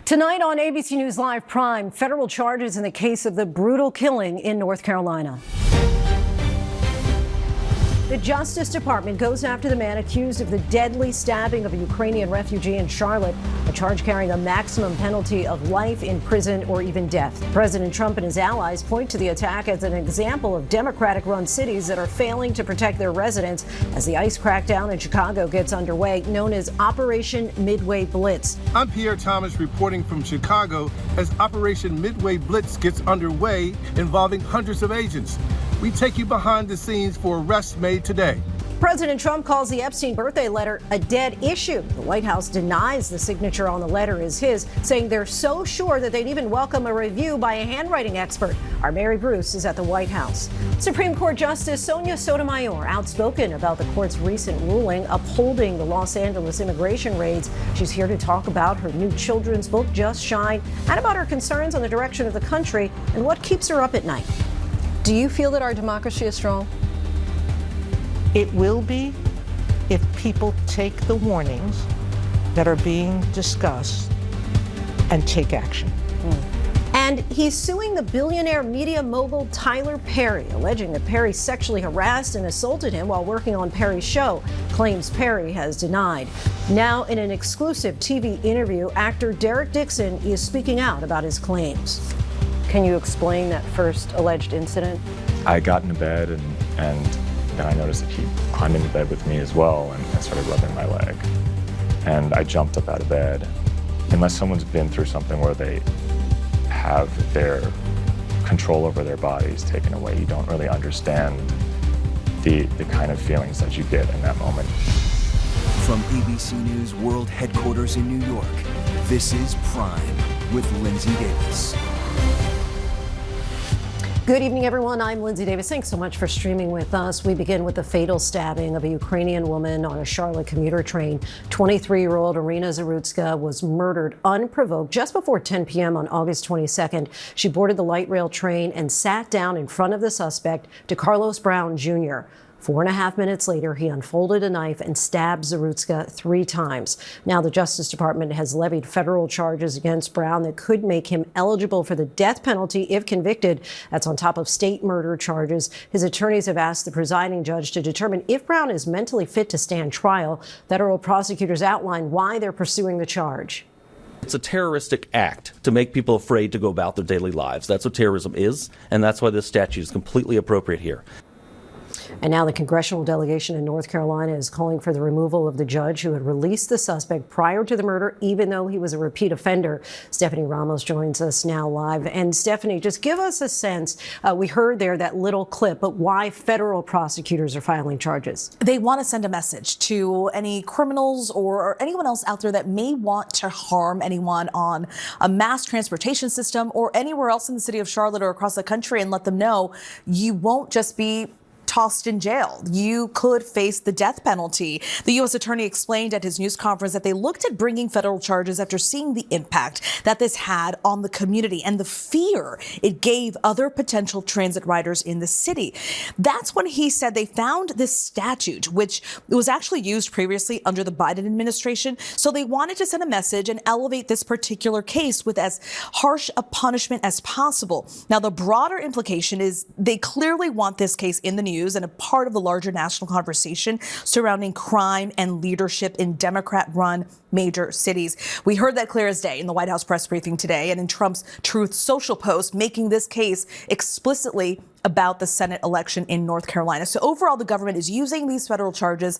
Tonight on ABC News Live Prime, federal charges in the case of the brutal killing in North Carolina. The Justice Department goes after the man accused of the deadly stabbing of a Ukrainian refugee in Charlotte, a charge carrying a maximum penalty of life in prison or even death. President Trump and his allies point to the attack as an example of Democratic-run cities that are failing to protect their residents as the ICE crackdown in Chicago gets underway, known as Operation Midway Blitz. I'm Pierre Thomas reporting from Chicago as Operation Midway Blitz gets underway, involving hundreds of agents. We take you behind the scenes for arrests made today. President Trump calls the Epstein birthday letter a dead issue. The White House denies the signature on the letter is his, saying they're so sure that they'd even welcome a review by a handwriting expert. Our Mary Bruce is at the White House. Supreme Court Justice Sonia Sotomayor outspoken about the court's recent ruling upholding the Los Angeles immigration raids. She's here to talk about her new children's book, Just Shine, and about her concerns on the direction of the country and what keeps her up at night. Do you feel that our democracy is strong? It will be if people take the warnings that are being discussed and take action. And he's suing the billionaire media mogul Tyler Perry, alleging that Perry sexually harassed and assaulted him while working on Perry's show, claims Perry has denied. Now, in an exclusive TV interview, actor Derek Dixon is speaking out about his claims. Can you explain that first alleged incident? I got into bed and then I noticed that he climbed into bed with me as well and started rubbing my leg. And I jumped up out of bed. Unless someone's been through something where they have their control over their bodies taken away, you don't really understand the kind of feelings that you get in that moment. From ABC News World Headquarters in New York, this is Prime with Linsey Davis. Good evening, everyone. I'm Linsey Davis. Thanks so much for streaming with us. We begin with the fatal stabbing of a Ukrainian woman on a Charlotte commuter train. 23-year-old Irina Zarutska was murdered unprovoked just before 10 p.m. on August 22nd. She boarded the light rail train and sat down in front of the suspect, DeCarlos Brown Jr. 4.5 minutes later, he unfolded a knife and stabbed Zarutska 3 times. Now, the Justice Department has levied federal charges against Brown that could make him eligible for the death penalty if convicted. That's on top of state murder charges. His attorneys have asked the presiding judge to determine if Brown is mentally fit to stand trial. Federal prosecutors outline why they're pursuing the charge. It's a terroristic act to make people afraid to go about their daily lives. That's what terrorism is, and that's why this statute is completely appropriate here. And now the congressional delegation in North Carolina is calling for the removal of the judge who had released the suspect prior to the murder, even though he was a repeat offender. Stephanie Ramos joins us now live. And Stephanie, just give us a sense. We heard there that little clip, but why federal prosecutors are filing charges? They want to send a message to any criminals or anyone else out there that may want to harm anyone on a mass transportation system or anywhere else in the city of Charlotte or across the country, and let them know you won't just be tossed in jail. You could face the death penalty. The U.S. attorney explained at his news conference that they looked at bringing federal charges after seeing the impact that this had on the community and the fear it gave other potential transit riders in the city. That's when he said they found this statute, which was actually used previously under the Biden administration. So they wanted to send a message and elevate this particular case with as harsh a punishment as possible. Now, the broader implication is they clearly want this case in the news and a part of the larger national conversation surrounding crime and leadership in Democrat-run major cities. We heard that clear as day in the White House press briefing today and in Trump's Truth Social post, making this case explicitly about the Senate election in North Carolina. So overall, the government is using these federal charges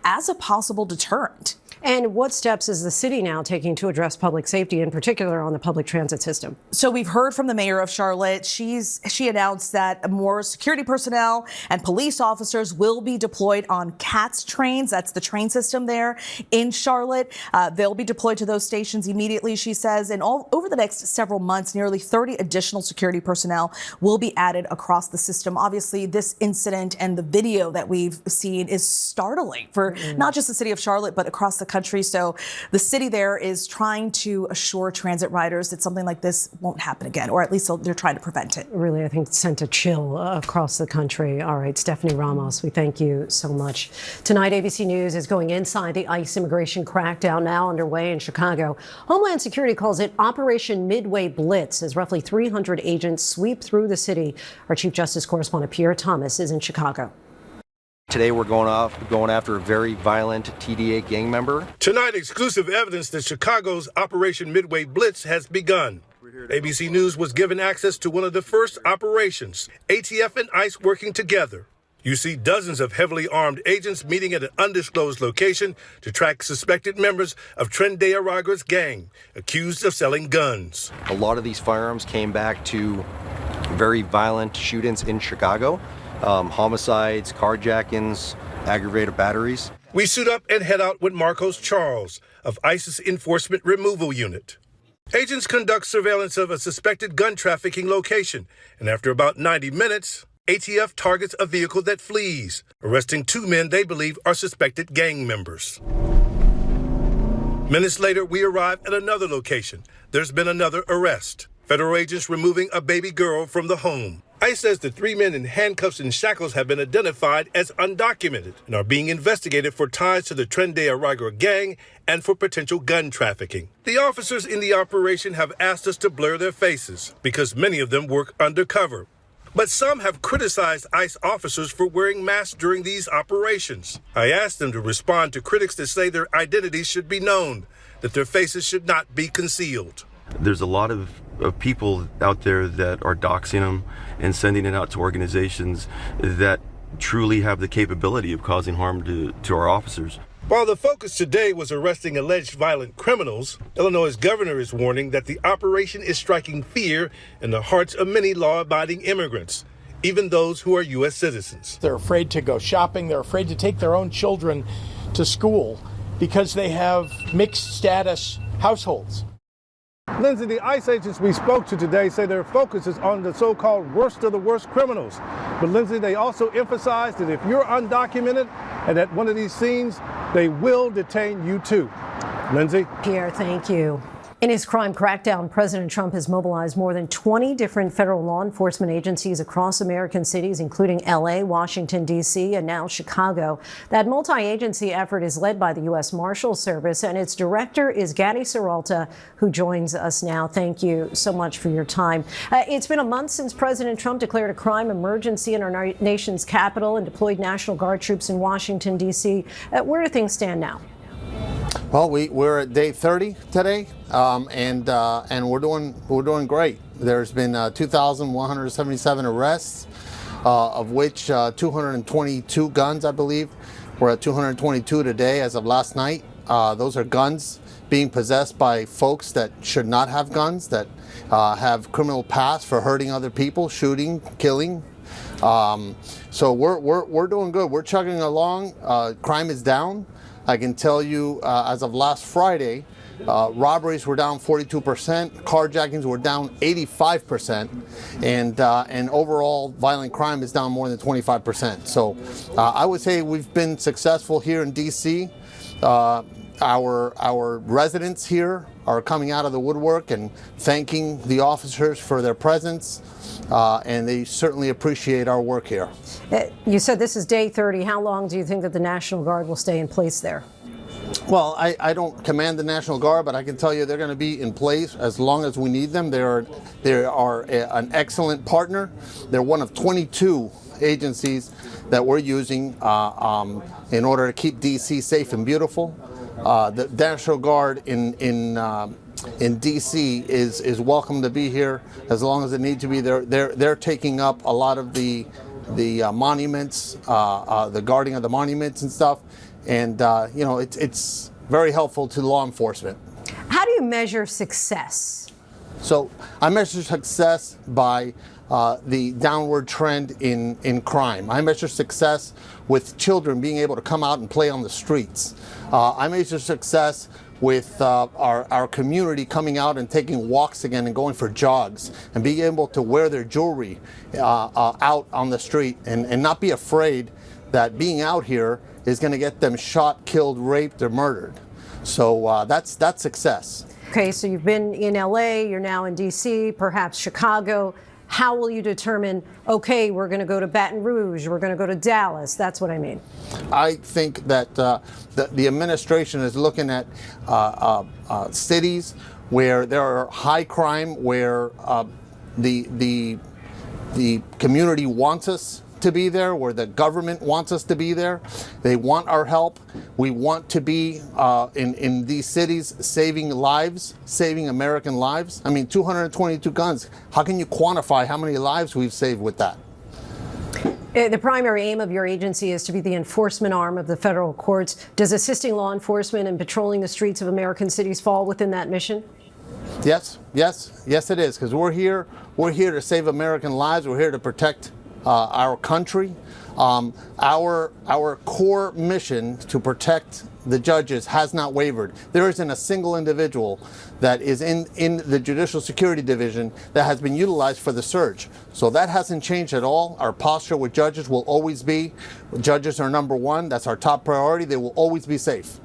as a possible deterrent. And what steps is the city now taking to address public safety, in particular on the public transit system? So we've heard from the mayor of Charlotte. She announced that more security personnel and police officers will be deployed on CATS trains. That's the train system there in Charlotte. They'll be deployed to those stations immediately, she says. And over the next several months, nearly 30 additional security personnel will be added across across the system. Obviously, this incident and the video that we've seen is startling for not just the city of Charlotte, but across the country. So the city there is trying to assure transit riders that something like this won't happen again, or at least they're trying to prevent it. Really, I think sent a chill across the country. All right, Stephanie Ramos, we thank you so much. Tonight, ABC News is going inside the ICE immigration crackdown now underway in Chicago. Homeland Security calls it Operation Midway Blitz as roughly 300 agents sweep through the city. Our Chief Justice correspondent Pierre Thomas is in Chicago. Today we're going after a very violent TDA gang member. Tonight, exclusive evidence that Chicago's Operation Midway Blitz has begun. ABC News was given access to one of the first operations, ATF and ICE working together. You see dozens of heavily armed agents meeting at an undisclosed location to track suspected members of Tren de Araga's gang, accused of selling guns. A lot of these firearms came back to very violent shootings in Chicago, homicides, carjackings, aggravated batteries. We suit up and head out with Marcos Charles of ICE's Enforcement Removal Unit. Agents conduct surveillance of a suspected gun trafficking location, and after about 90 minutes, ATF targets a vehicle that flees, arresting 2 men they believe are suspected gang members. Minutes later, we arrive at another location. There's been another arrest. Federal agents removing a baby girl from the home. ICE says the 3 men in handcuffs and shackles have been identified as undocumented and are being investigated for ties to the Tren de Araga gang and for potential gun trafficking. The officers in the operation have asked us to blur their faces because many of them work undercover. But some have criticized ICE officers for wearing masks during these operations. I asked them to respond to critics that say their identities should be known, that their faces should not be concealed. There's a lot of people out there that are doxing them and sending it out to organizations that truly have the capability of causing harm to our officers. While the focus today was arresting alleged violent criminals, Illinois' governor is warning that the operation is striking fear in the hearts of many law-abiding immigrants, even those who are U.S. citizens. They're afraid to go shopping. They're afraid to take their own children to school because they have mixed status households. Linsey, the ICE agents we spoke to today say their focus is on the so-called worst of the worst criminals. But Linsey, they also emphasize that if you're undocumented and at one of these scenes, they will detain you too. Linsey? Pierre, thank you. In his crime crackdown, President Trump has mobilized more than 20 different federal law enforcement agencies across American cities, including L.A., Washington, D.C., and now Chicago. That multi-agency effort is led by the U.S. Marshals Service, and its director is Gadi Serralta, who joins us now. Thank you so much for your time. It's been a month since President Trump declared a crime emergency in our nation's capital and deployed National Guard troops in Washington, D.C. Where do things stand now? Well, we're at day 30 today, and we're doing great. There's been 2,177 arrests, of which 222 guns, I believe. We're at 222 today as of last night. Those are guns being possessed by folks that should not have guns, that have criminal past for hurting other people, shooting, killing. So we're doing good. We're chugging along. Crime is down. I can tell you, as of last Friday, robberies were down 42%, carjackings were down 85%, and overall violent crime is down more than 25%. So I would say we've been successful here in D.C. Our residents here are coming out of the woodwork and thanking the officers for their presence, and they certainly appreciate our work here. You said this is day 30. How long do you think that the National Guard will stay in place there? Well, I don't command the National Guard, but I can tell you they're going to be in place as long as we need them. They are an excellent partner. They're one of 22 agencies that we're using in order to keep D.C. safe and beautiful. The National Guard in D.C. is welcome to be here as long as it needs to be. They're taking up a lot of the monuments, the guarding of the monuments and stuff, and it's very helpful to law enforcement. How do you measure success? So I measure success by the downward trend in crime. I measure success with children being able to come out and play on the streets. I measure success with our community coming out and taking walks again and going for jogs and being able to wear their jewelry out on the street and not be afraid that being out here is going to get them shot, killed, raped, or murdered. So that's success. Okay, so you've been in LA, you're now in DC, perhaps Chicago. How will you determine, okay, we're going to go to Baton Rouge, we're going to go to Dallas? That's what I mean. I think that the administration is looking at cities where there are high crime, where the community wants us to be there, where the government wants us to be there. They want our help. We want to be in these cities saving lives, saving American lives. I mean, 222 guns. How can you quantify how many lives we've saved with that? The primary aim of your agency is to be the enforcement arm of the federal courts. Does assisting law enforcement and patrolling the streets of American cities fall within that mission? Yes, it is, because we're here to save American lives. We're here to protect our country. Our core mission to protect the judges has not wavered. There isn't a single individual that is in the Judicial Security Division that has been utilized for the surge. So that hasn't changed at all. Our posture with judges will always be, judges are number one. That's our top priority. They will always be safe.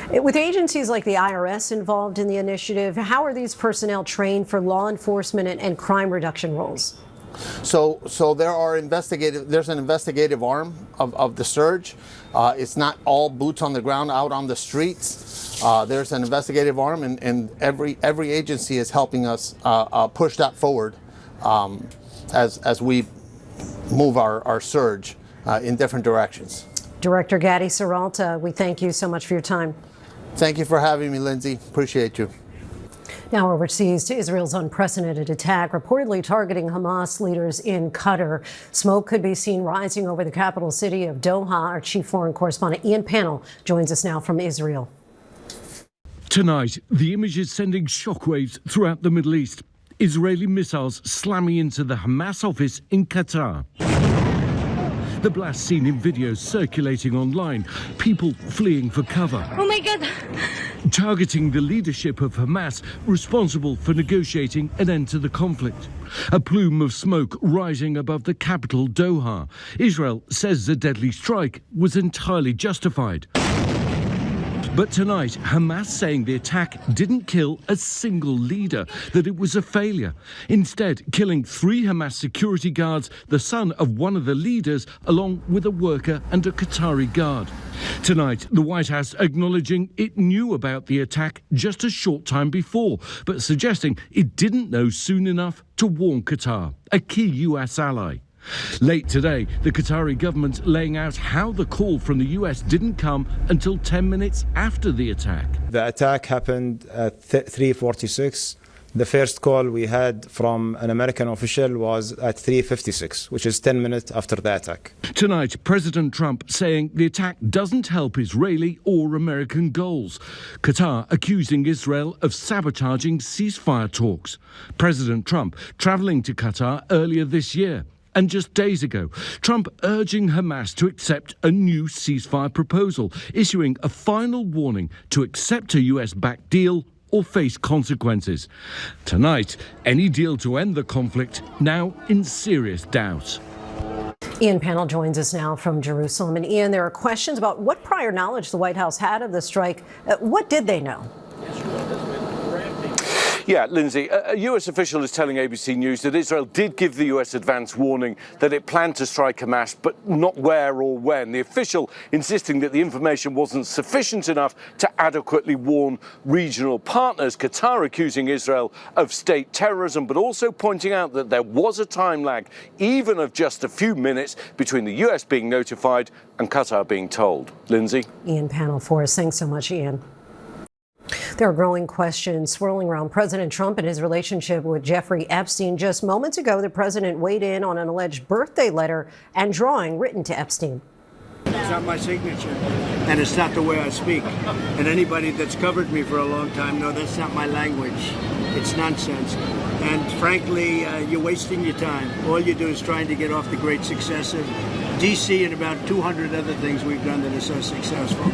With agencies like the IRS involved in the initiative, how are these personnel trained for law enforcement and crime reduction roles? So there's an investigative arm of the surge. It's not all boots on the ground out on the streets. There's an investigative arm, and every agency is helping us push that forward as we move our surge in different directions. Director Gadi Serralta, we thank you so much for your time. Thank you for having me, Lindsay. Appreciate you. Now overseas to Israel's unprecedented attack, reportedly targeting Hamas leaders in Qatar. Smoke could be seen rising over the capital city of Doha. Our chief foreign correspondent Ian Pannell joins us now from Israel. Tonight, the image is sending shockwaves throughout the Middle East. Israeli missiles slamming into the Hamas office in Qatar. The blast seen in videos circulating online, people fleeing for cover. Oh my God! Targeting the leadership of Hamas, responsible for negotiating an end to the conflict. A plume of smoke rising above the capital, Doha. Israel says the deadly strike was entirely justified. But tonight, Hamas saying the attack didn't kill a single leader, that it was a failure. Instead, killing 3 Hamas security guards, the son of one of the leaders, along with a worker and a Qatari guard. Tonight, the White House acknowledging it knew about the attack just a short time before, but suggesting it didn't know soon enough to warn Qatar, a key U.S. ally. Late today, the Qatari government laying out how the call from the US didn't come until 10 minutes after the attack. The attack happened at 3:46. The first call we had from an American official was at 3:56, which is 10 minutes after the attack. Tonight, President Trump saying the attack doesn't help Israeli or American goals. Qatar accusing Israel of sabotaging ceasefire talks. President Trump traveling to Qatar earlier this year. And just days ago, Trump urging Hamas to accept a new ceasefire proposal, issuing a final warning to accept a US-backed deal or face consequences. Tonight, any deal to end the conflict now in serious doubt. Ian Pannell joins us now from Jerusalem. And Ian, there are questions about what prior knowledge the White House had of the strike. What did they know? Yeah, Lindsay, a US official is telling ABC News that Israel did give the US advance warning that it planned to strike Hamas, but not where or when. The official insisting that the information wasn't sufficient enough to adequately warn regional partners. Qatar accusing Israel of state terrorism, but also pointing out that there was a time lag, even of just a few minutes, between the US being notified and Qatar being told. Lindsay? Ian Pannell for us. Thanks so much, Ian. There are growing questions swirling around President Trump and his relationship with Jeffrey Epstein. Just moments ago, the president weighed in on an alleged birthday letter and drawing written to Epstein. It's not my signature, and it's not the way I speak. And anybody that's covered me for a long time knows that's not my language. It's nonsense. And frankly, you're wasting your time. All you do is trying to get off the great success of D.C. and about 200 other things we've done that are so successful.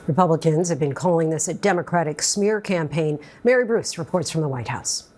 Republicans have been calling this a Democratic smear campaign. Mary Bruce reports from the White House.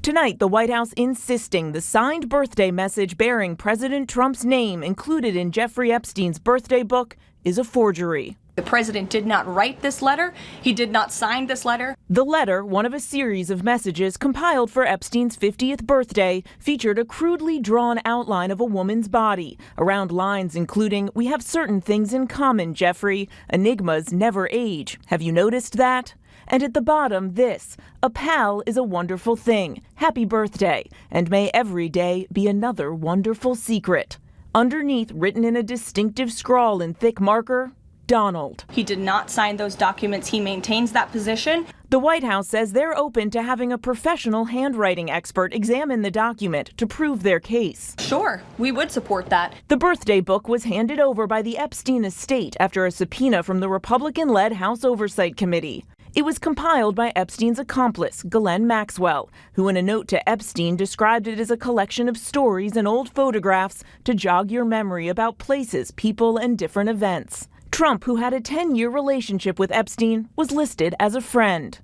Tonight, the White House insisting the signed birthday message bearing President Trump's name included in Jeffrey Epstein's birthday book is a forgery. The president did not write this letter. He did not sign this letter. The letter, one of a series of messages compiled for Epstein's 50th birthday, featured a crudely drawn outline of a woman's body, around lines including, "We have certain things in common, Jeffrey. Enigmas never age. Have you noticed that?" And at the bottom, this: "A pal is a wonderful thing. Happy birthday. And may every day be another wonderful secret." Underneath, written in a distinctive scrawl in thick marker, Donald. He did not sign those documents. He maintains that position. The White House says they're open to having a professional handwriting expert examine the document to prove their case. Sure, we would support that. The birthday book was handed over by the Epstein estate after a subpoena from the Republican-led House Oversight Committee. It was compiled by Epstein's accomplice, Ghislaine Maxwell, who in a note to Epstein described it as a collection of stories and old photographs to jog your memory about places, people, and different events. Trump, who had a 10-year relationship with Epstein, was listed as a friend.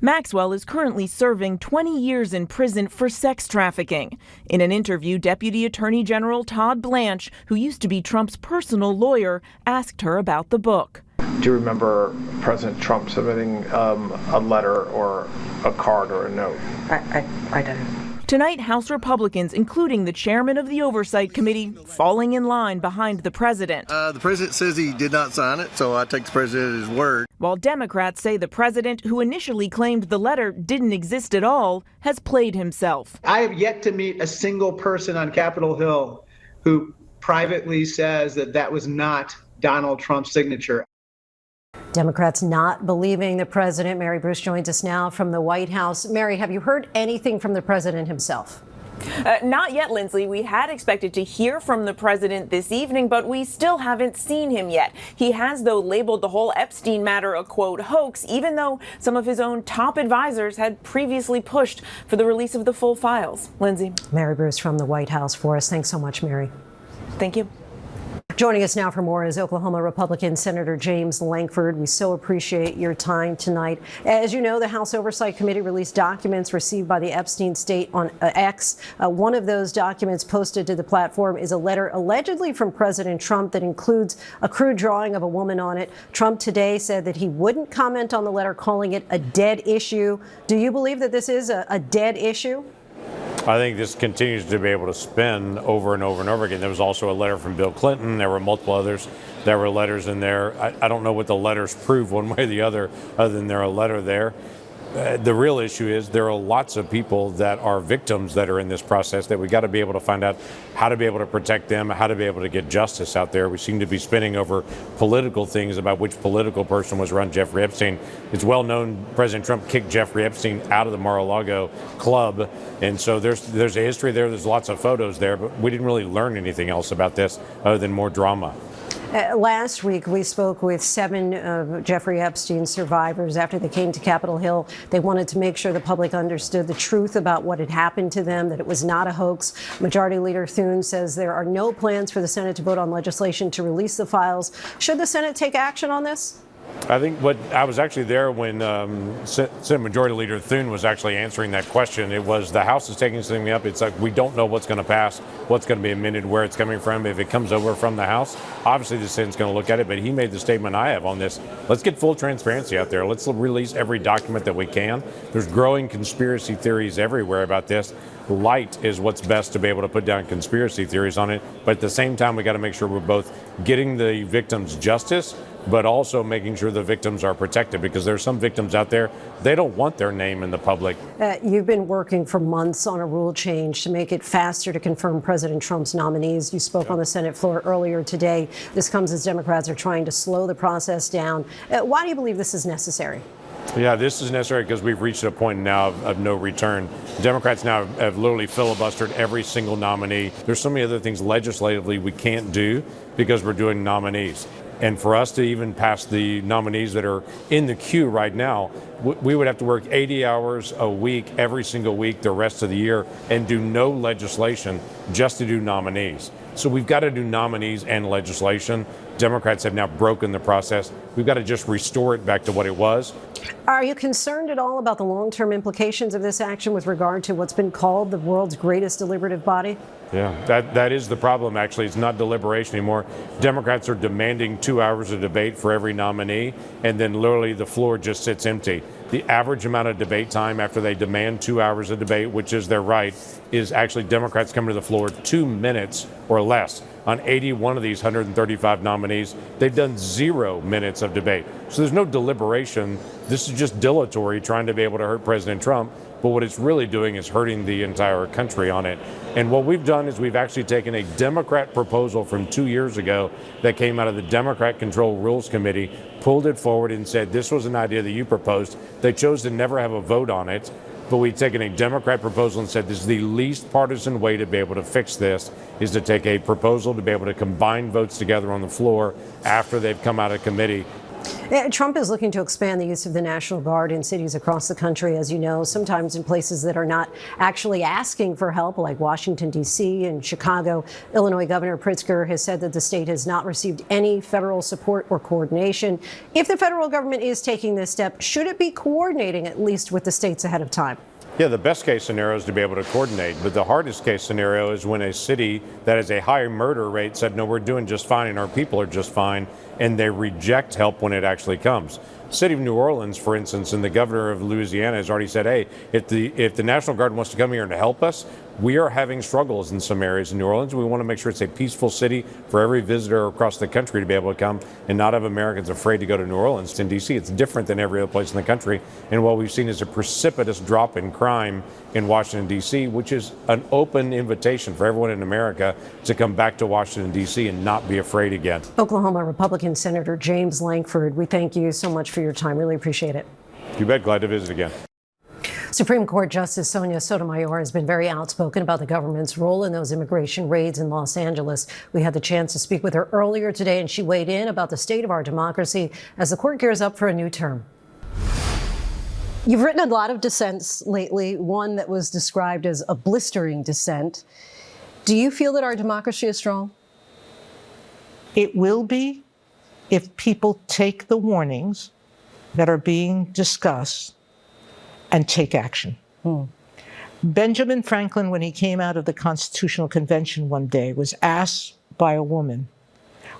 Maxwell is currently serving 20 years in prison for sex trafficking. In an interview, Deputy Attorney General Todd Blanche, who used to be Trump's personal lawyer, asked her about the book. Do you remember President Trump submitting a letter or a card or a note? I didn't. Tonight, House Republicans, including the chairman of the Oversight Committee, falling in line behind the president. The president says he did not sign it, so I take the president at his word. While Democrats say the president, who initially claimed the letter didn't exist at all, has played himself. I have yet to meet a single person on Capitol Hill who privately says that that was not Donald Trump's signature. Democrats not believing the president. Mary Bruce joins us now from the White House. Mary, have you heard anything from the president himself? Not yet, Linsey. We had expected to hear from the president this evening, but we still haven't seen him yet. He has, though, labeled the whole Epstein matter a, quote, hoax, even though some of his own top advisors had previously pushed for the release of the full files. Linsey. Mary Bruce from the White House for us. Thanks so much, Mary. Thank you. Joining us now for more is Oklahoma Republican Senator James Lankford. We so appreciate your time tonight. As you know, the House Oversight Committee released documents received by the Epstein estate on X. One of those documents posted to the platform is a letter allegedly from President Trump that includes a crude drawing of a woman on it. Trump today said that he wouldn't comment on the letter, calling it a dead issue. Do you believe that this is a dead issue? I think this continues to be able to spin over and over and over again. There was also a letter from Bill Clinton. There were multiple others. There were letters in there. I don't know what the letters prove one way or the other than there are a letter there. The real issue is there are lots of people that are victims that are in this process that we got to be able to find out how to be able to protect them, how to be able to get justice out there. We seem to be spinning over political things about which political person was around Jeffrey Epstein. It's well known President Trump kicked Jeffrey Epstein out of the Mar-a-Lago club. And so there's a history there. There's lots of photos there, but we didn't really learn anything else about this other than more drama. Last week, we spoke with 7 of Jeffrey Epstein's survivors after they came to Capitol Hill. They wanted to make sure the public understood the truth about what had happened to them, that it was not a hoax. Majority Leader Thune says there are no plans for the Senate to vote on legislation to release the files. Should the Senate take action on this? I think I was actually there when Senate Majority Leader Thune was actually answering that question. It was the House is taking something up. It's like we don't know what's going to pass, what's going to be amended, where it's coming from. If it comes over from the House, obviously the Senate's going to look at it. But he made the statement I have on this. Let's get full transparency out there. Let's release every document that we can. There's growing conspiracy theories everywhere about this. Light is what's best to be able to put down conspiracy theories on it. But at the same time, we got to make sure we're both getting the victims justice, but also making sure the victims are protected, because there's some victims out there, they don't want their name in the public. You've been working for months on a rule change to make it faster to confirm President Trump's nominees. You spoke on the Senate floor earlier today. This comes as Democrats are trying to slow the process down. Why do you believe this is necessary? Yeah, this is necessary because we've reached a point now of no return. Democrats now have literally filibustered every single nominee. There's so many other things legislatively we can't do because we're doing nominees. And for us to even pass the nominees that are in the queue right now, we would have to work 80 hours a week, every single week, the rest of the year, and do no legislation just to do nominees. So we've got to do nominees and legislation. Democrats have now broken the process. We've got to just restore it back to what it was. Are you concerned at all about the long-term implications of this action with regard to what's been called the world's greatest deliberative body? Yeah, that is the problem, actually. It's not deliberation anymore. Democrats are demanding 2 hours of debate for every nominee, and then literally the floor just sits empty. The average amount of debate time after they demand 2 hours of debate, which is their right, is actually Democrats coming to the floor 2 minutes or less. On 81 of these 135 nominees, they've done 0 minutes of debate. So there's no deliberation. This is just dilatory, trying to be able to hurt President Trump. But what it's really doing is hurting the entire country on it. And what we've done is we've actually taken a Democrat proposal from 2 years ago that came out of the Democrat-controlled Rules Committee, pulled it forward and said, this was an idea that you proposed. They chose to never have a vote on it. But we've taken a Democrat proposal and said this is the least partisan way to be able to fix this, is to take a proposal to be able to combine votes together on the floor after they've come out of committee. Trump is looking to expand the use of the National Guard in cities across the country, as you know, sometimes in places that are not actually asking for help, like Washington, D.C. and Chicago. Illinois Governor Pritzker has said that the state has not received any federal support or coordination. If the federal government is taking this step, should it be coordinating at least with the states ahead of time? Yeah, the best case scenario is to be able to coordinate, but the hardest case scenario is when a city that has a high murder rate said, no, we're doing just fine and our people are just fine, and they reject help when it actually comes. City of New Orleans, for instance, and the governor of Louisiana has already said, hey, if the National Guard wants to come here and help us, we are having struggles in some areas in New Orleans. We want to make sure it's a peaceful city for every visitor across the country to be able to come and not have Americans afraid to go to New Orleans. In D.C., it's different than every other place in the country. And what we've seen is a precipitous drop in crime in Washington, D.C., which is an open invitation for everyone in America to come back to Washington, D.C. and not be afraid again. Oklahoma Republican Senator James Lankford, we thank you so much for your time. Really appreciate it. You bet. Glad to visit again. Supreme Court Justice Sonia Sotomayor has been very outspoken about the government's role in those immigration raids in Los Angeles. We had the chance to speak with her earlier today, and she weighed in about the state of our democracy as the court gears up for a new term. You've written a lot of dissents lately, one that was described as a blistering dissent. Do you feel that our democracy is strong? It will be if people take the warnings that are being discussed and take action. Benjamin Franklin, when he came out of the Constitutional Convention one day, was asked by a woman,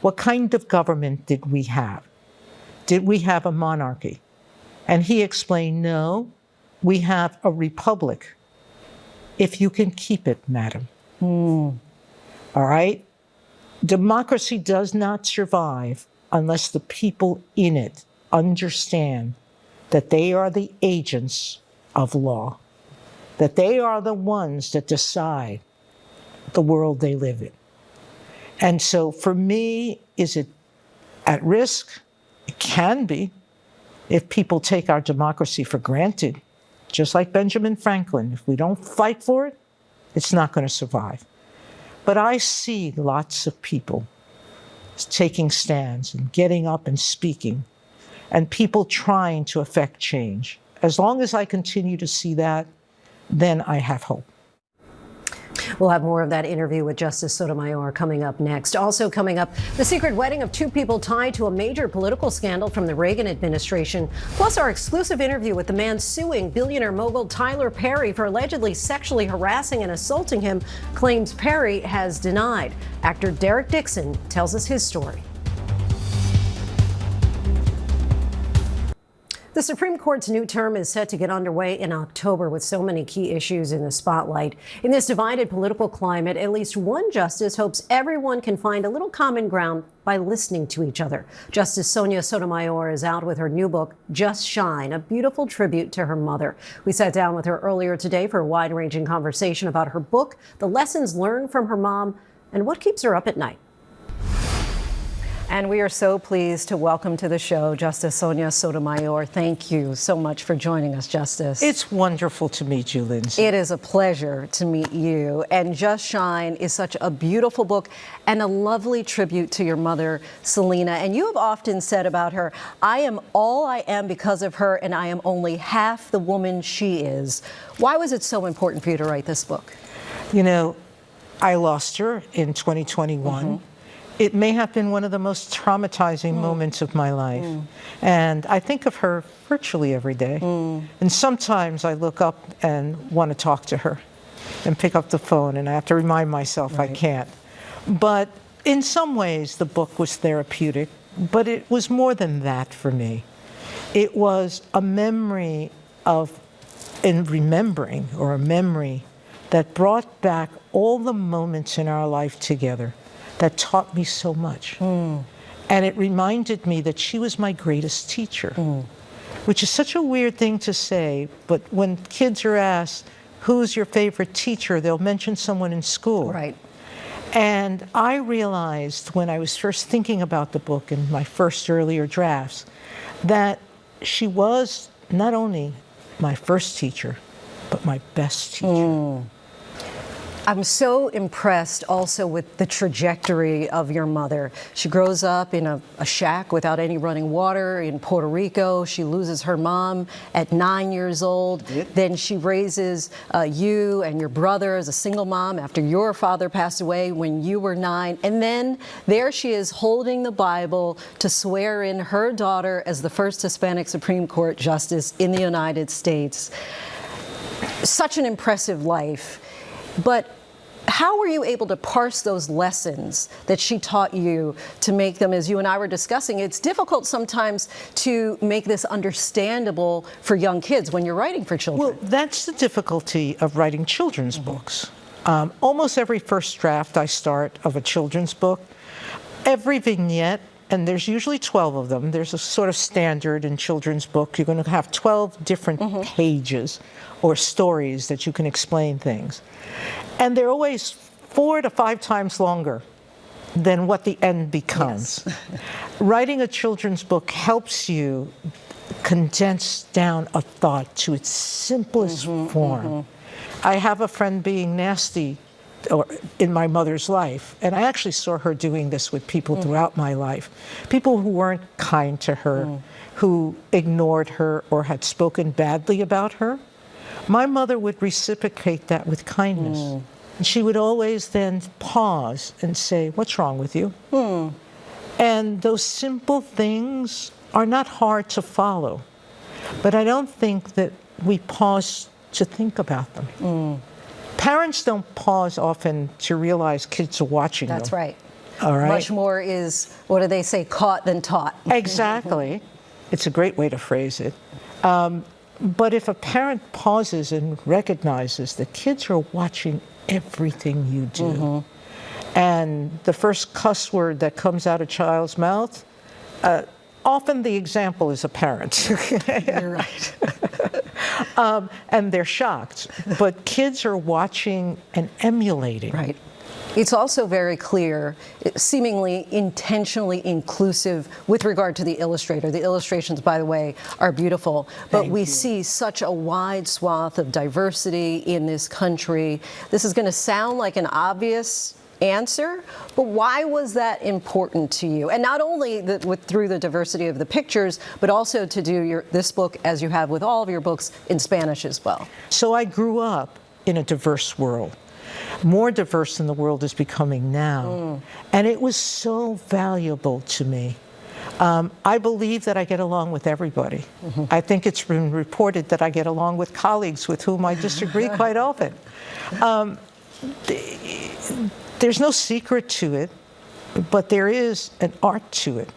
what kind of government did we have? Did we have a monarchy? And he explained, no, we have a republic, if you can keep it, madam. All right? Democracy does not survive unless the people in it understand that they are the agents of law, that they are the ones that decide the world they live in. And so for me, is it at risk? It can be if people take our democracy for granted, just like Benjamin Franklin. If we don't fight for it, it's not going to survive. But I see lots of people taking stands and getting up and speaking, and people trying to affect change. As long as I continue to see that, then I have hope. We'll have more of that interview with Justice Sotomayor coming up next. Also coming up, the secret wedding of two people tied to a major political scandal from the Reagan administration, plus our exclusive interview with the man suing billionaire mogul Tyler Perry for allegedly sexually harassing and assaulting him, claims Perry has denied. Actor Derek Dixon tells us his story. The Supreme Court's new term is set to get underway in October with so many key issues in the spotlight. In this divided political climate, at least one justice hopes everyone can find a little common ground by listening to each other. Justice Sonia Sotomayor is out with her new book, Just Shine, a beautiful tribute to her mother. We sat down with her earlier today for a wide-ranging conversation about her book, the lessons learned from her mom, and what keeps her up at night. And we are so pleased to welcome to the show Justice Sonia Sotomayor. Thank you so much for joining us, Justice. It's wonderful to meet you, Lindsay. It is a pleasure to meet you. And Just Shine is such a beautiful book and a lovely tribute to your mother, Selena. And you have often said about her, I am all I am because of her, and I am only half the woman she is. Why was it so important for you to write this book? You know, I lost her in 2021. It may have been one of the most traumatizing moments of my life. And I think of her virtually every day. And sometimes I look up and want to talk to her and pick up the phone, and I have to remind myself I can't. But in some ways, the book was therapeutic, but it was more than that for me. It was a memory a memory that brought back all the moments in our life together that taught me so much. And it reminded me that she was my greatest teacher, which is such a weird thing to say, but when kids are asked, who's your favorite teacher, they'll mention someone in school. Right. And I realized when I was first thinking about the book in my first earlier drafts, that she was not only my first teacher, but my best teacher. I'm so impressed also with the trajectory of your mother. She grows up in a shack without any running water in Puerto Rico. She loses her mom at 9 years old. Then she raises you and your brother as a single mom after your father passed away when you were 9. And then there she is holding the Bible to swear in her daughter as the first Hispanic Supreme Court justice in the United States. Such an impressive life. But how were you able to parse those lessons that she taught you to make them, as you and I were discussing, it's difficult sometimes to make this understandable for young kids when you're writing for children? Well, that's the difficulty of writing children's books. Almost every first draft I start of a children's book, every vignette, and there's usually 12 of them. There's a sort of standard in children's book. You're going to have 12 different pages or stories that you can explain things. And they're always 4 to 5 times longer than what the end becomes. Writing a children's book helps you condense down a thought to its simplest form. I have a friend being nasty in my mother's life, and I actually saw her doing this with people throughout my life. People who weren't kind to her, who ignored her or had spoken badly about her. My mother would reciprocate that with kindness. And she would always then pause and say, "What's wrong with you?" And those simple things are not hard to follow, but I don't think that we pause to think about them. Parents don't pause often to realize kids are watching them. That's right. All right. Much more is, what do they say, caught than taught. Exactly. It's a great way to phrase it. But if a parent pauses and recognizes that kids are watching everything you do, and the first cuss word that comes out of a child's mouth, often the example is a parent. You're right. And they're shocked. But kids are watching and emulating. Right. It's also very clear, seemingly intentionally inclusive with regard to the illustrator. The illustrations, by the way, are beautiful, but we see such a wide swath of diversity in this country. This is going to sound like an obvious answer, but why was that important to you? And not only through the diversity of the pictures, but also to do this book, as you have with all of your books, in Spanish as well. So I grew up in a diverse world. More diverse than the world is becoming now. And it was so valuable to me. I believe that I get along with everybody. I think it's been reported that I get along with colleagues with whom I disagree quite often. There's no secret to it, but there is an art to it.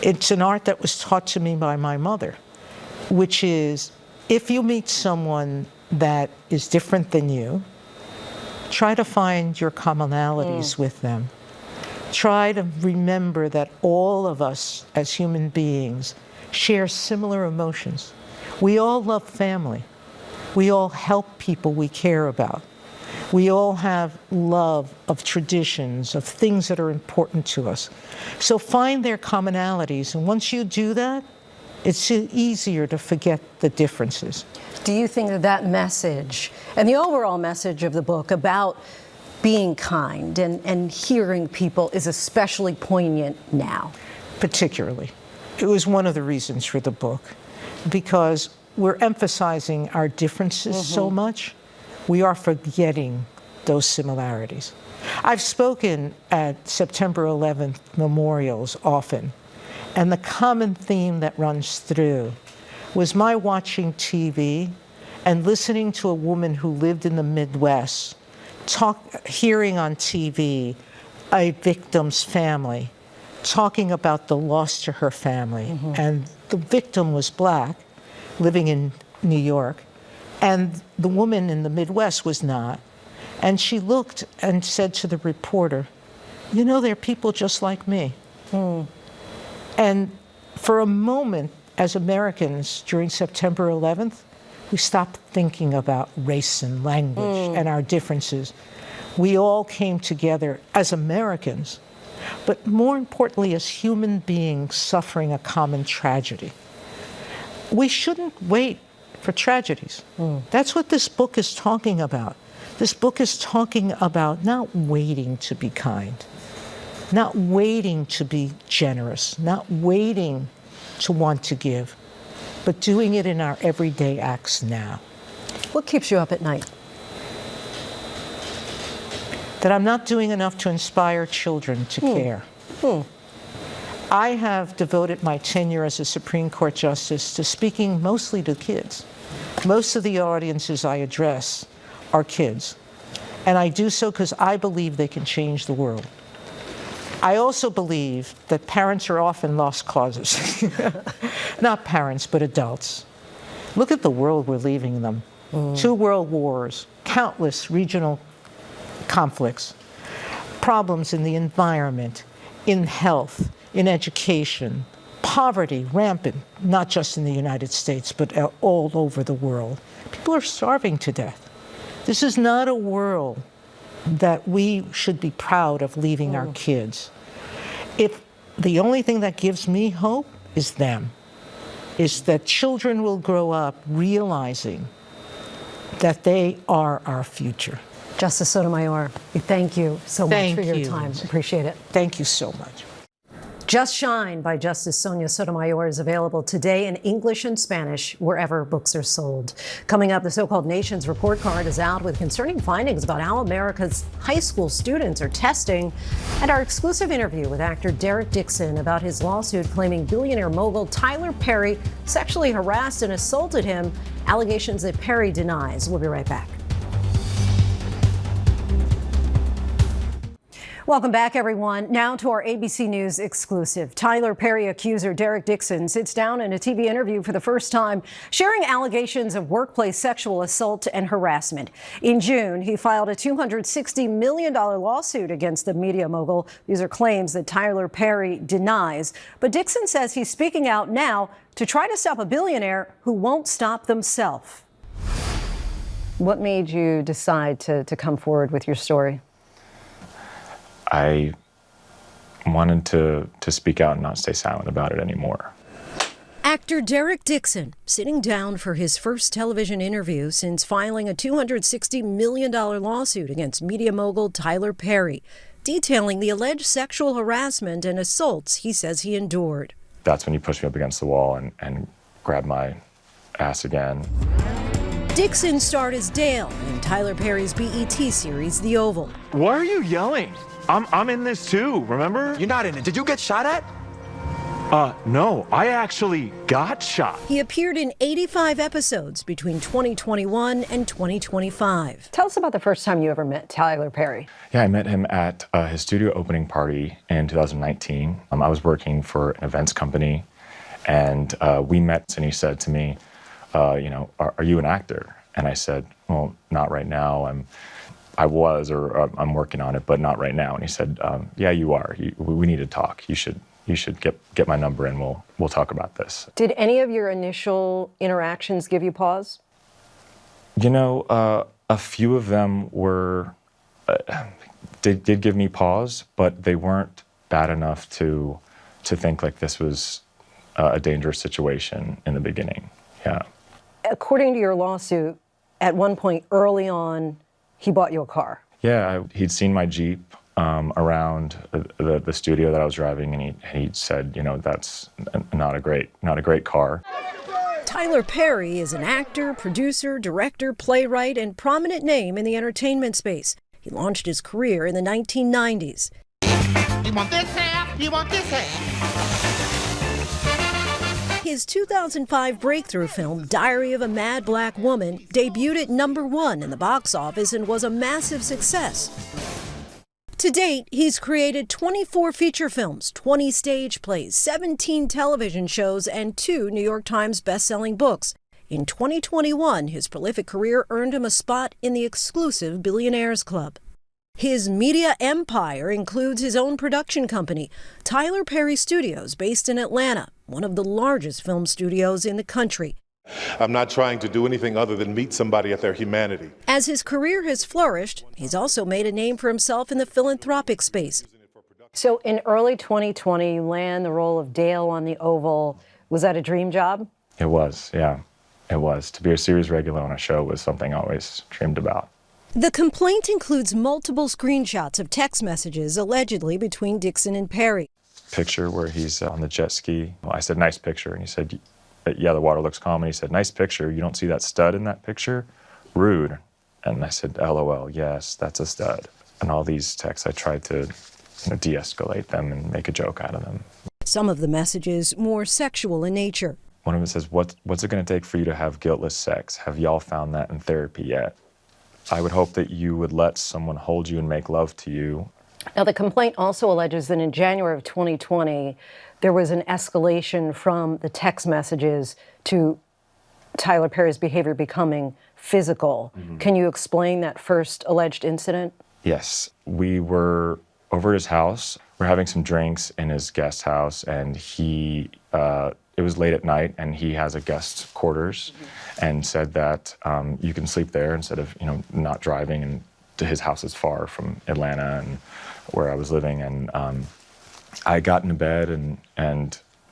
It's an art that was taught to me by my mother, which is, if you meet someone that is different than you, try to find your commonalities with them. Try to remember that all of us as human beings share similar emotions. We all love family. We all help people we care about. We all have love of traditions, of things that are important to us. So find their commonalities, and once you do that, it's easier to forget the differences. Do you think that message, and the overall message of the book about being kind and hearing people, is especially poignant now? Particularly. It was one of the reasons for the book, because we're emphasizing our differences so much, we are forgetting those similarities. I've spoken at September 11th memorials often, and the common theme that runs through was my watching TV and listening to a woman who lived in the Midwest hearing on TV a victim's family talking about the loss to her family. And the victim was black, living in New York, and the woman in the Midwest was not. And she looked and said to the reporter, you know, there are people just like me. And for a moment, as Americans during September 11th, we stopped thinking about race and language and our differences. We all came together as Americans, but more importantly, as human beings suffering a common tragedy. We shouldn't wait for tragedies. That's what this book is talking about. This book is talking about not waiting to be kind, not waiting to be generous, not waiting to want to give, but doing it in our everyday acts now. What keeps you up at night? That I'm not doing enough to inspire children to care. I have devoted my tenure as a Supreme Court Justice to speaking mostly to kids. Most of the audiences I address are kids. And I do so because I believe they can change the world. I also believe that parents are often lost causes. Not parents, but adults. Look at the world we're leaving them. 2 world wars, countless regional conflicts, problems in the environment, in health, in education, poverty rampant, not just in the United States, but all over the world. People are starving to death. This is not a world that we should be proud of leaving our kids. If the only thing that gives me hope is them, is that children will grow up realizing that they are our future. Justice Sotomayor, we thank you so much for your time. Appreciate it. Thank you so much. Just Shine by Justice Sonia Sotomayor is available today in English and Spanish wherever books are sold. Coming up, the so-called Nation's Report Card is out with concerning findings about how America's high school students are testing, and our exclusive interview with actor Derek Dixon about his lawsuit claiming billionaire mogul Tyler Perry sexually harassed and assaulted him, allegations that Perry denies. We'll be right back. Welcome back, everyone. Now to our ABC News exclusive. Tyler Perry accuser Derek Dixon sits down in a TV interview for the first time, sharing allegations of workplace sexual assault and harassment. In June, he filed a $260 million lawsuit against the media mogul. These are claims that Tyler Perry denies. But Dixon says he's speaking out now to try to stop a billionaire who won't stop themselves. What made you decide to come forward with your story? I wanted to speak out and not stay silent about it anymore. Actor Derek Dixon sitting down for his first television interview since filing a $260 million lawsuit against media mogul Tyler Perry, detailing the alleged sexual harassment and assaults he says he endured. That's when you pushed me up against the wall and grabbed my ass again. Dixon starred as Dale in Tyler Perry's BET series, The Oval. Why are you yelling? I'm in this too, remember? You're not in it. Did you get shot at? No, I actually got shot. He appeared in 85 episodes between 2021 and 2025. Tell us about the first time you ever met Tyler Perry. Yeah, I met him at his studio opening party in 2019. I was working for an events company, and we met, and he said to me, are you an actor? And I said, well, not right now. I'm working on it, but not right now. And he said, yeah, you are. We need to talk. You should get my number and we'll talk about this. Did any of your initial interactions give you pause? A few of them did give me pause, but they weren't bad enough to think like this was a dangerous situation in the beginning. Yeah. According to your lawsuit, at one point early on, he bought you a car. Yeah, he'd seen my Jeep around the studio that I was driving, and he said, that's not a great car. Tyler Perry is an actor, producer, director, playwright, and prominent name in the entertainment space. He launched his career in the 1990s. You want this half? You want this half? His 2005 breakthrough film, Diary of a Mad Black Woman, debuted at #1 in the box office and was a massive success. To date, he's created 24 feature films, 20 stage plays, 17 television shows, and 2 New York Times best-selling books. In 2021, his prolific career earned him a spot in the exclusive Billionaires Club. His media empire includes his own production company, Tyler Perry Studios, based in Atlanta, one of the largest film studios in the country. I'm not trying to do anything other than meet somebody at their humanity. As his career has flourished, he's also made a name for himself in the philanthropic space. So in early 2020, you land the role of Dale on The Oval. Was that a dream job? It was, yeah, it was. To be a series regular on a show was something I always dreamed about. The complaint includes multiple screenshots of text messages allegedly between Dixon and Perry. Picture where he's on the jet ski. I said, nice picture. And he said, yeah, the water looks calm. And he said, nice picture. You don't see that stud in that picture? Rude. And I said, LOL, yes, that's a stud. And all these texts, I tried to de-escalate them and make a joke out of them. Some of the messages more sexual in nature. One of them says, what's it going to take for you to have guiltless sex? Have y'all found that in therapy yet? I would hope that you would let someone hold you and make love to you. Now, the complaint also alleges that in January of 2020, there was an escalation from the text messages to Tyler Perry's behavior becoming physical. Mm-hmm. Can you explain that first alleged incident? Yes. We were over at his house. We're having some drinks in his guest house, and it was late at night, and he has a guest quarters, and said that you can sleep there instead of not driving. And his house is far from Atlanta and where I was living. And I got into bed, and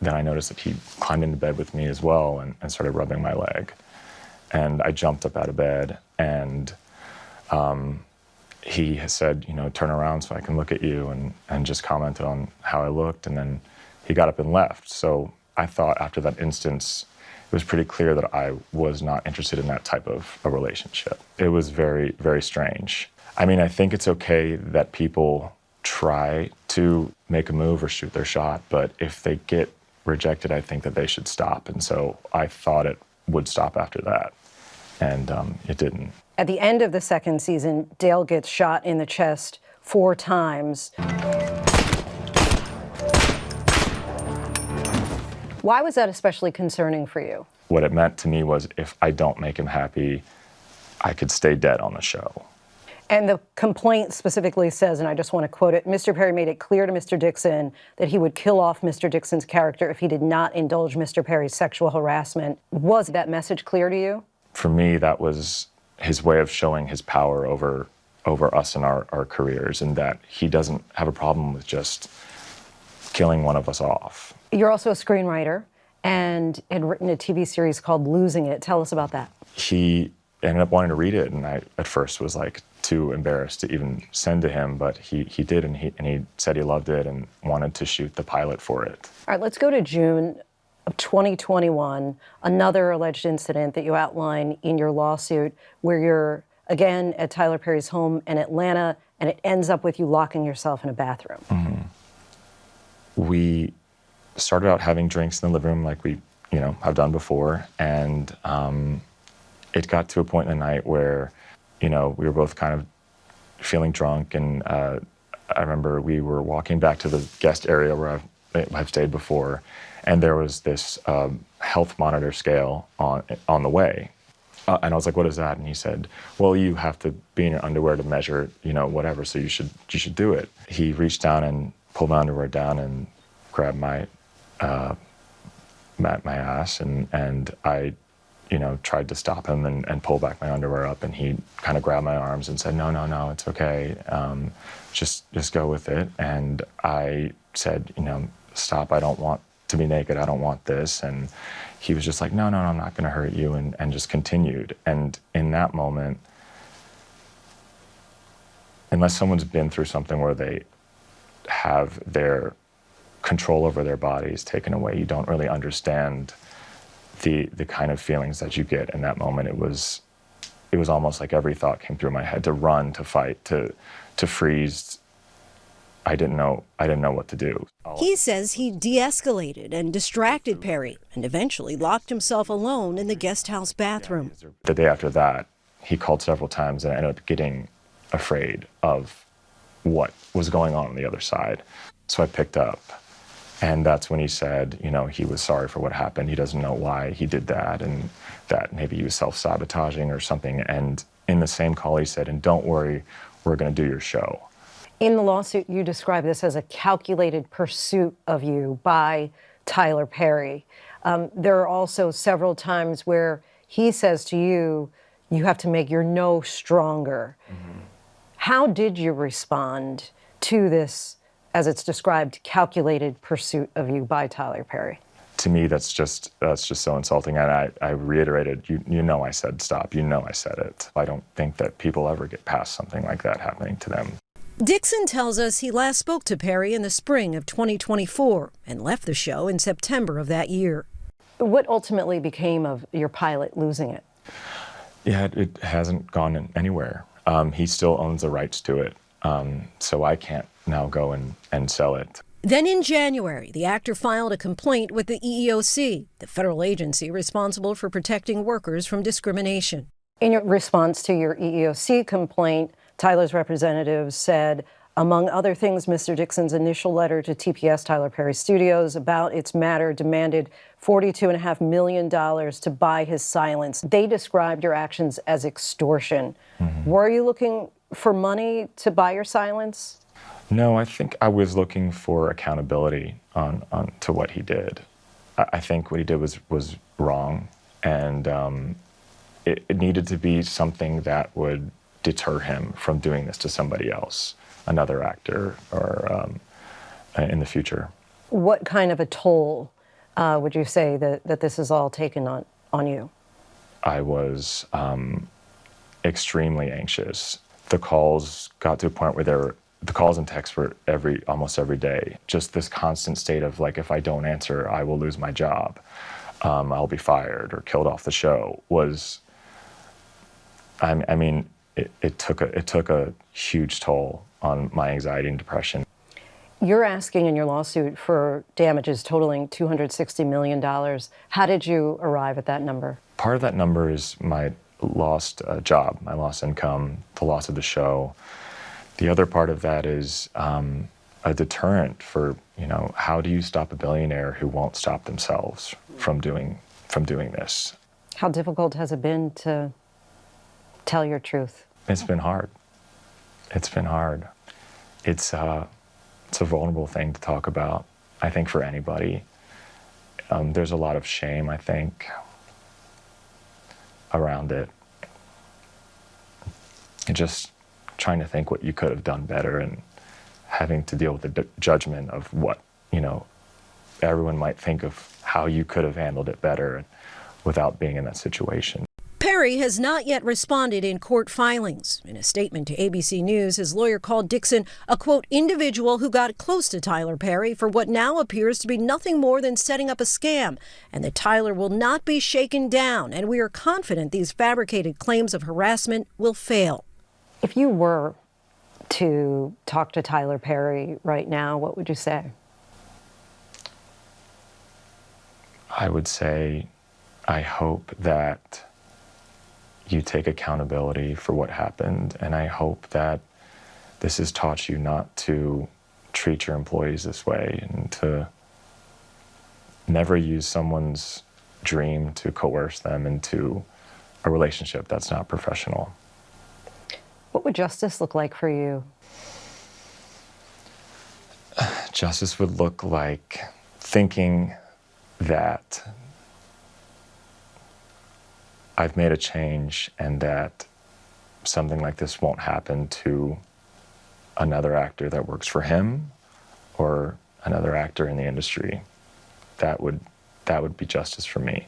then I noticed that he climbed into bed with me as well and started rubbing my leg. And I jumped up out of bed, and he has said, turn around so I can look at you, and just commented on how I looked, and then he got up and left. So I thought after that instance, it was pretty clear that I was not interested in that type of a relationship. It was very, very strange. I mean, I think it's okay that people try to make a move or shoot their shot, but if they get rejected, I think that they should stop. And so I thought it would stop after that, and it didn't. At the end of the second season, Dale gets shot in the chest 4 times. Why was that especially concerning for you? What it meant to me was if I don't make him happy, I could stay dead on the show. And the complaint specifically says, and I just want to quote it, Mr. Perry made it clear to Mr. Dixon that he would kill off Mr. Dixon's character if he did not indulge Mr. Perry's sexual harassment. Was that message clear to you? For me, that was his way of showing his power over us and our careers, and that he doesn't have a problem with just killing one of us off. You're also a screenwriter and had written a TV series called Losing It. Tell us about that. He ended up wanting to read it, and I at first was too embarrassed to even send to him, but he did, and he said he loved it and wanted to shoot the pilot for it. All right, let's go to June of 2021, another alleged incident that you outline in your lawsuit where you're, again, at Tyler Perry's home in Atlanta, and it ends up with you locking yourself in a bathroom. Mm-hmm. We started out having drinks in the living room like we, have done before, and it got to a point in the night where, we were both kind of feeling drunk, and I remember we were walking back to the guest area where I've stayed before, and there was this health monitor scale on the way. And I was like, what is that? And he said, well, you have to be in your underwear to measure, whatever, so you should do it. He reached down and pulled my underwear down and grabbed my ass, and I, tried to stop him and pull back my underwear up, and he kind of grabbed my arms and said, no, it's okay, just go with it. And I said, stop, I don't want to be naked, I don't want this. And he was just like, no, I'm not gonna hurt you, and just continued. And in that moment, unless someone's been through something where they have their control over their bodies taken away, you don't really understand the kind of feelings that you get in that moment. It was it was almost like every thought came through my head: to run, to fight, to freeze. I didn't know what to do. He says he de-escalated and distracted Perry and eventually locked himself alone in the guest house bathroom. The day after that, he called several times, and I ended up getting afraid of what was going on the other side. So I picked up, and that's when he said, you know, he was sorry for what happened. He doesn't know why he did that, and that maybe he was self-sabotaging or something. And in the same call, he said, and don't worry, we're going to do your show. In the lawsuit, you describe this as a calculated pursuit of you by Tyler Perry. There are also several times where he says to you, you have to make your no stronger. Mm-hmm. How did you respond to this, as it's described, calculated pursuit of you by Tyler Perry? To me, that's just so insulting. And I reiterated, you know I said stop, you know I said it. I don't think that people ever get past something like that happening to them. Dixon tells us he last spoke to Perry in the spring of 2024 and left the show in September of that year. What ultimately became of your pilot losing it? Yeah, it hasn't gone anywhere. He still owns the rights to it, so I can't now go and sell it. Then in January, the actor filed a complaint with the EEOC, the federal agency responsible for protecting workers from discrimination. In your response to your EEOC complaint, Tyler's representatives said, among other things, Mr. Dixon's initial letter to TPS, Tyler Perry Studios, about its matter demanded $42.5 million to buy his silence. They described your actions as extortion. Mm-hmm. Were you looking for money to buy your silence? No, I think I was looking for accountability on to what he did. I think what he did was wrong, and it needed to be something that would deter him from doing this to somebody else, another actor, or in the future. What kind of a toll would you say that this has all taken on you? I was extremely anxious. The calls got to a point where the calls and texts were almost every day. Just this constant state of, like, if I don't answer, I will lose my job. I'll be fired or killed off the show. I mean, it took a huge toll on my anxiety and depression. You're asking in your lawsuit for damages totaling $260 million. How did you arrive at that number? Part of that number is my lost job, my lost income, the loss of the show. The other part of that is a deterrent for, you know, how do you stop a billionaire who won't stop themselves from doing this? How difficult has it been to tell your truth? It's been hard. It's been hard. It's a vulnerable thing to talk about, I think, for anybody. There's a lot of shame, I think, around it. And just trying to think what you could have done better and having to deal with the judgment of what, you know, everyone might think of how you could have handled it better without being in that situation. Perry has not yet responded in court filings. In a statement to ABC News, his lawyer called Dixon a, quote, individual who got close to Tyler Perry for what now appears to be nothing more than setting up a scam, and that Tyler will not be shaken down, and we are confident these fabricated claims of harassment will fail. If you were to talk to Tyler Perry right now, what would you say? I would say, I hope that you take accountability for what happened, and I hope that this has taught you not to treat your employees this way and to never use someone's dream to coerce them into a relationship that's not professional. What would justice look like for you? Justice would look like thinking that I've made a change and that something like this won't happen to another actor that works for him or another actor in the industry. That would be justice for me.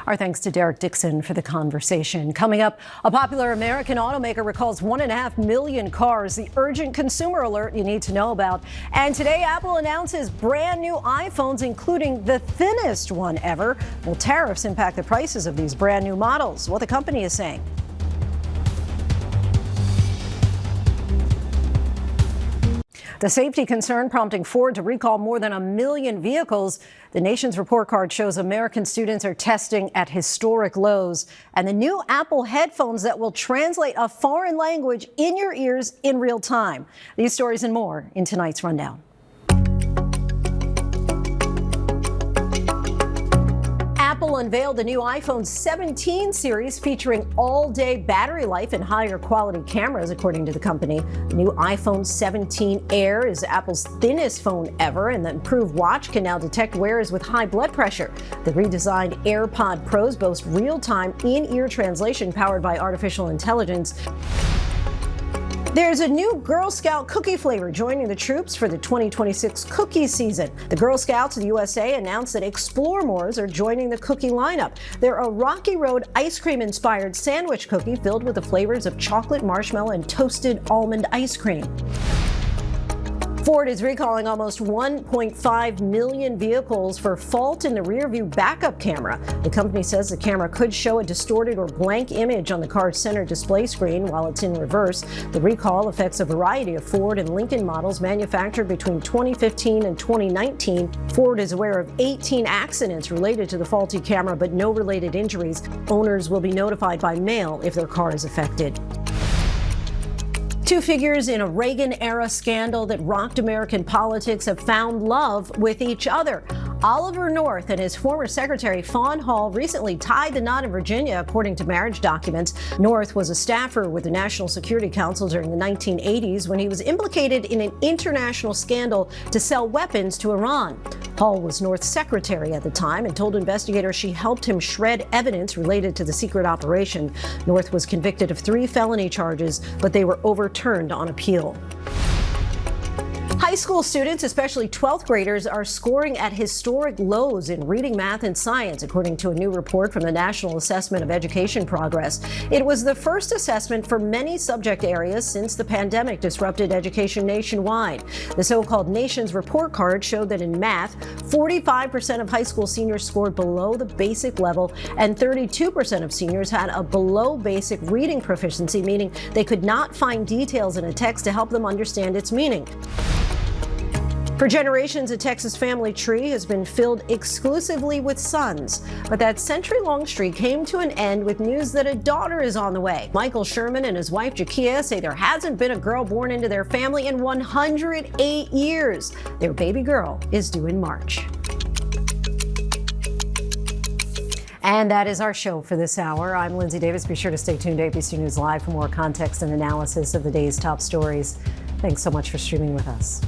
Our thanks to Derek Dixon for the conversation. Coming up, a popular American automaker recalls 1.5 million cars, the urgent consumer alert you need to know about. And today, Apple announces brand new iPhones, including the thinnest one ever. Will tariffs impact the prices of these brand new models? What the company is saying. The safety concern prompting Ford to recall more than 1 million vehicles. The nation's report card shows American students are testing at historic lows. And the new Apple headphones that will translate a foreign language in your ears in real time. These stories and more in tonight's rundown. Apple unveiled the new iPhone 17 series featuring all-day battery life and higher quality cameras, according to the company. The new iPhone 17 Air is Apple's thinnest phone ever, and the improved watch can now detect wearers with high blood pressure. The redesigned AirPod Pros boast real-time in-ear translation powered by artificial intelligence. There's a new Girl Scout cookie flavor joining the troops for the 2026 cookie season. The Girl Scouts of the USA announced that Explore Mores are joining the cookie lineup. They're a Rocky Road ice cream-inspired sandwich cookie filled with the flavors of chocolate, marshmallow, and toasted almond ice cream. Ford is recalling almost 1.5 million vehicles for fault in the rearview backup camera. The company says the camera could show a distorted or blank image on the car's center display screen while it's in reverse. The recall affects a variety of Ford and Lincoln models manufactured between 2015 and 2019. Ford is aware of 18 accidents related to the faulty camera, but no related injuries. Owners will be notified by mail if their car is affected. Two figures in a Reagan-era scandal that rocked American politics have found love with each other. Oliver North and his former secretary Fawn Hall recently tied the knot in Virginia, according to marriage documents. North was a staffer with the National Security Council during the 1980s when he was implicated in an international scandal to sell weapons to Iran. Hall was North's secretary at the time and told investigators she helped him shred evidence related to the secret operation. North was convicted of 3 felony charges, but they were overturned on appeal. High school students, especially 12th graders, are scoring at historic lows in reading, math, and science, according to a new report from the National Assessment of Education Progress. It was the first assessment for many subject areas since the pandemic disrupted education nationwide. The so-called Nation's Report Card showed that in math, 45% of high school seniors scored below the basic level, and 32% of seniors had a below basic reading proficiency, meaning they could not find details in a text to help them understand its meaning. For generations, a Texas family tree has been filled exclusively with sons. But that century-long streak came to an end with news that a daughter is on the way. Michael Sherman and his wife, Jakia, say there hasn't been a girl born into their family in 108 years. Their baby girl is due in March. And that is our show for this hour. I'm Linsey Davis. Be sure to stay tuned to ABC News Live for more context and analysis of the day's top stories. Thanks so much for streaming with us.